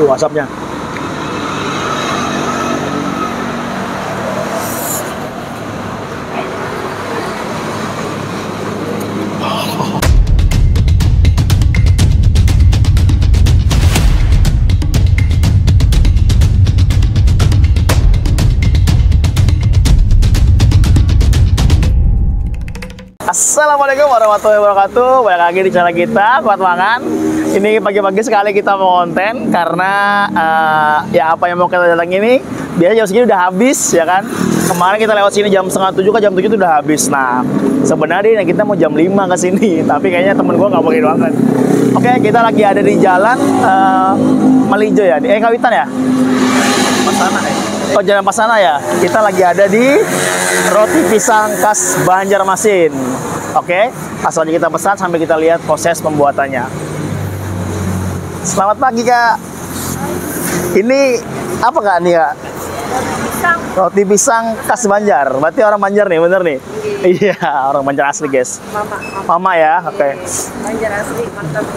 Asapnya. Assalamualaikum warahmatullahi wabarakatuh. Balik lagi di channel kita, Kuat Mangan. Ini pagi-pagi sekali kita mau konten karena ya apa yang mau kita datang ini biasanya jam segini udah habis ya kan. Kemarin kita lewat sini jam setengah 7 ke jam 7 itu udah habis. Nah sebenarnya kita mau jam 5 ke sini, tapi kayaknya temen gua nggak mungkin banget. Oke, kita lagi ada di jalan Malijo ya, Kawitan ya. Pasana ya. Oh, Jalan Pasana ya. Kita lagi ada di roti pisang khas Banjarmasin. Oke, langsung aja kita pesan sampai kita lihat proses pembuatannya. Selamat pagi Kak. Ini apa Kak nih Kak? Roti pisang khas Banjar. Berarti orang Banjar nih, bener nih? Iya, orang Banjar asli guys. Mama ya, oke. Banjar asli, mantap.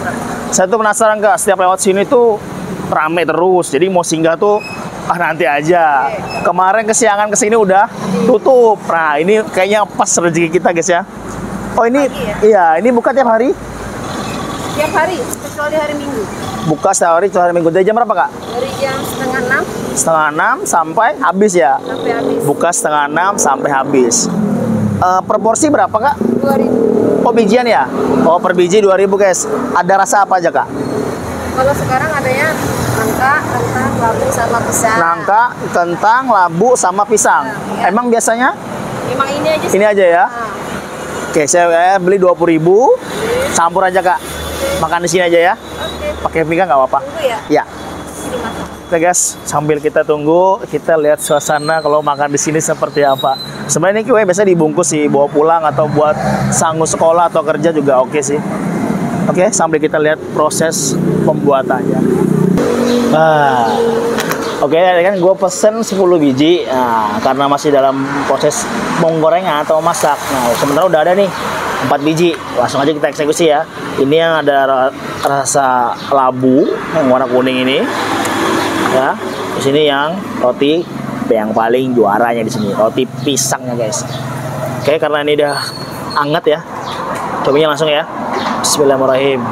Saya tuh penasaran Kak, setiap lewat sini tuh rame terus. Jadi mau singgah tuh nanti aja. Kemarin kesiangan kesini udah tutup. Nah ini kayaknya pas rezeki kita guys ya. Oh ini iya, ini buka tiap hari? Tiap hari, kecuali hari Minggu. Buka setiap hari, hari Minggu. Dari jam berapa Kak? Dari jam setengah 6 sampai habis ya? sampai habis. Buka setengah 6 sampai habis. Per porsi berapa Kak? 2.000. Oh bijian ya? Oh per biji 2.000 guys. Ada rasa apa aja Kak? Kalau sekarang adanya nangka, kentang, labu, sama pisang. Nangka, kentang, labu, sama pisang. Ya. Emang biasanya? Emang ini aja sih. Ini aja ya? Nah, Oke, saya beli 20.000. Campur aja Kak. Makan di sini aja ya. oke. Pakai pinggang nggak apa-apa? Tunggu ya. Ya. Sini masak. Oke guys, sambil kita tunggu, kita lihat suasana kalau makan di sini seperti apa. Sebenarnya ini kue biasa dibungkus sih, bawa pulang atau buat sanggup sekolah atau kerja juga oke sih. Oke, sambil kita lihat proses pembuatannya. Nah, oke, kan gue pesen 10 biji. Nah, karena masih dalam proses penggoreng atau masak. Nah, sebenarnya udah ada nih 4 biji. Langsung aja kita eksekusi ya. Ini yang ada rasa labu yang warna kuning ini. Ya, di sini yang roti yang paling juaranya di sini, roti pisangnya guys. Oke, karena ini udah anget ya. Cobain langsung ya. Bismillahirrahmanirrahim.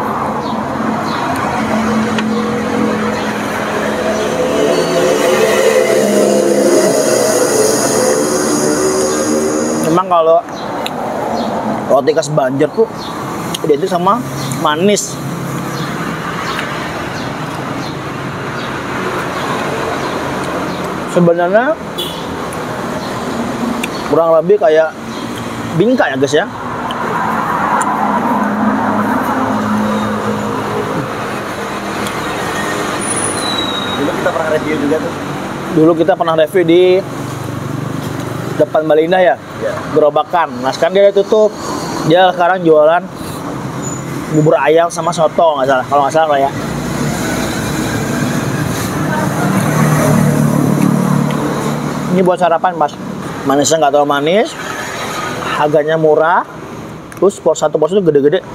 Memang kalau roti khas Banjar tuh identik sama manis. Sebenarnya kurang lebih kayak bingka ya guys ya. Dulu kita pernah review juga tuh. Dulu kita pernah review di depan Balinda ya, Gerobakan. Nah sekarang dia tutup. Dia sekarang jualan bubur ayam sama soto nggak salah, kalau nggak salah lah ya. Ini buat sarapan mas. Manisnya nggak terlalu manis, harganya murah, terus satu porsi itu gede-gede.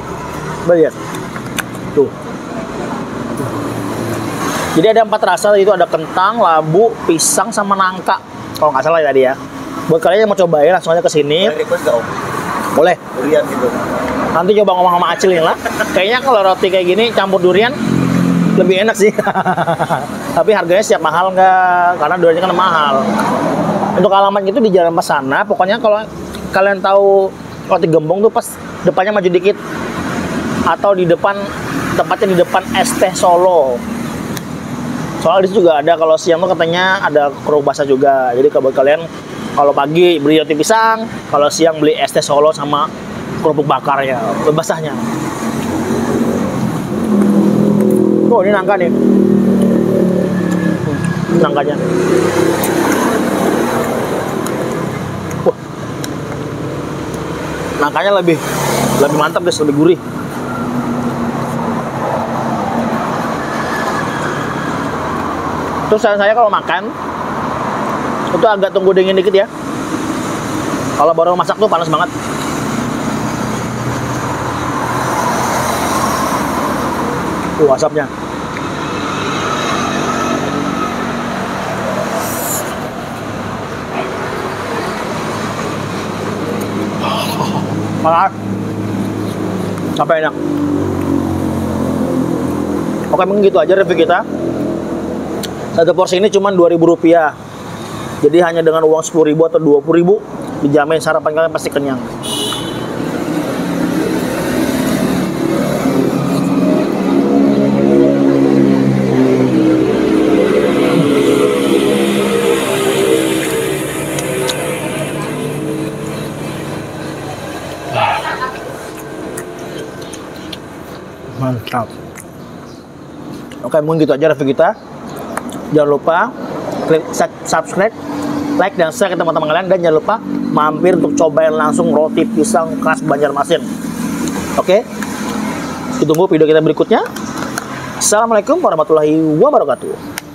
Lihat tuh. Jadi ada 4 rasa, itu ada kentang, labu, pisang, sama nangka. Kalau nggak salah ya tadi ya. Buat kalian yang mau cobain langsung aja ke sini. Boleh. Durian gitu. Nanti coba ngomong sama Acil nih lah. Kayaknya kalau roti kayak gini campur durian lebih enak sih. Tapi harganya siap mahal nggak? Karena duriannya kan mahal. Untuk alamat itu di Jalan Pasana. Pokoknya kalau kalian tahu roti gembong tuh pas depannya maju dikit. Atau di depan, tepatnya di depan ST Solo. Soalnya di situ juga ada, kalau siang tuh katanya ada kerupuk basah juga. Jadi kalau kalian kalau pagi beli roti pisang, kalau siang beli ST Solo sama kerupuk bakarnya, kerupuk basahnya. Oh ini nangka nih, nangkanya. Wah, nangkanya lebih mantap guys, lebih gurih. Terus saya kalau makan itu agak tunggu dingin dikit ya. Kalau baru masak tuh panas banget. Asapnya. Maaf. Sampai enak. Oke, mungkin gitu aja review kita. Satu porsi ini cuma Rp2.000. Jadi hanya dengan uang Rp10.000 atau Rp20.000 dijamin sarapan kalian pasti kenyang. Mantap. Oke, mungkin gitu aja review kita. Jangan lupa klik subscribe, like, dan share ke teman-teman kalian. Dan jangan lupa mampir untuk cobain langsung roti pisang khas Banjarmasin. Oke, ditunggu video kita berikutnya. Assalamualaikum warahmatullahi wabarakatuh.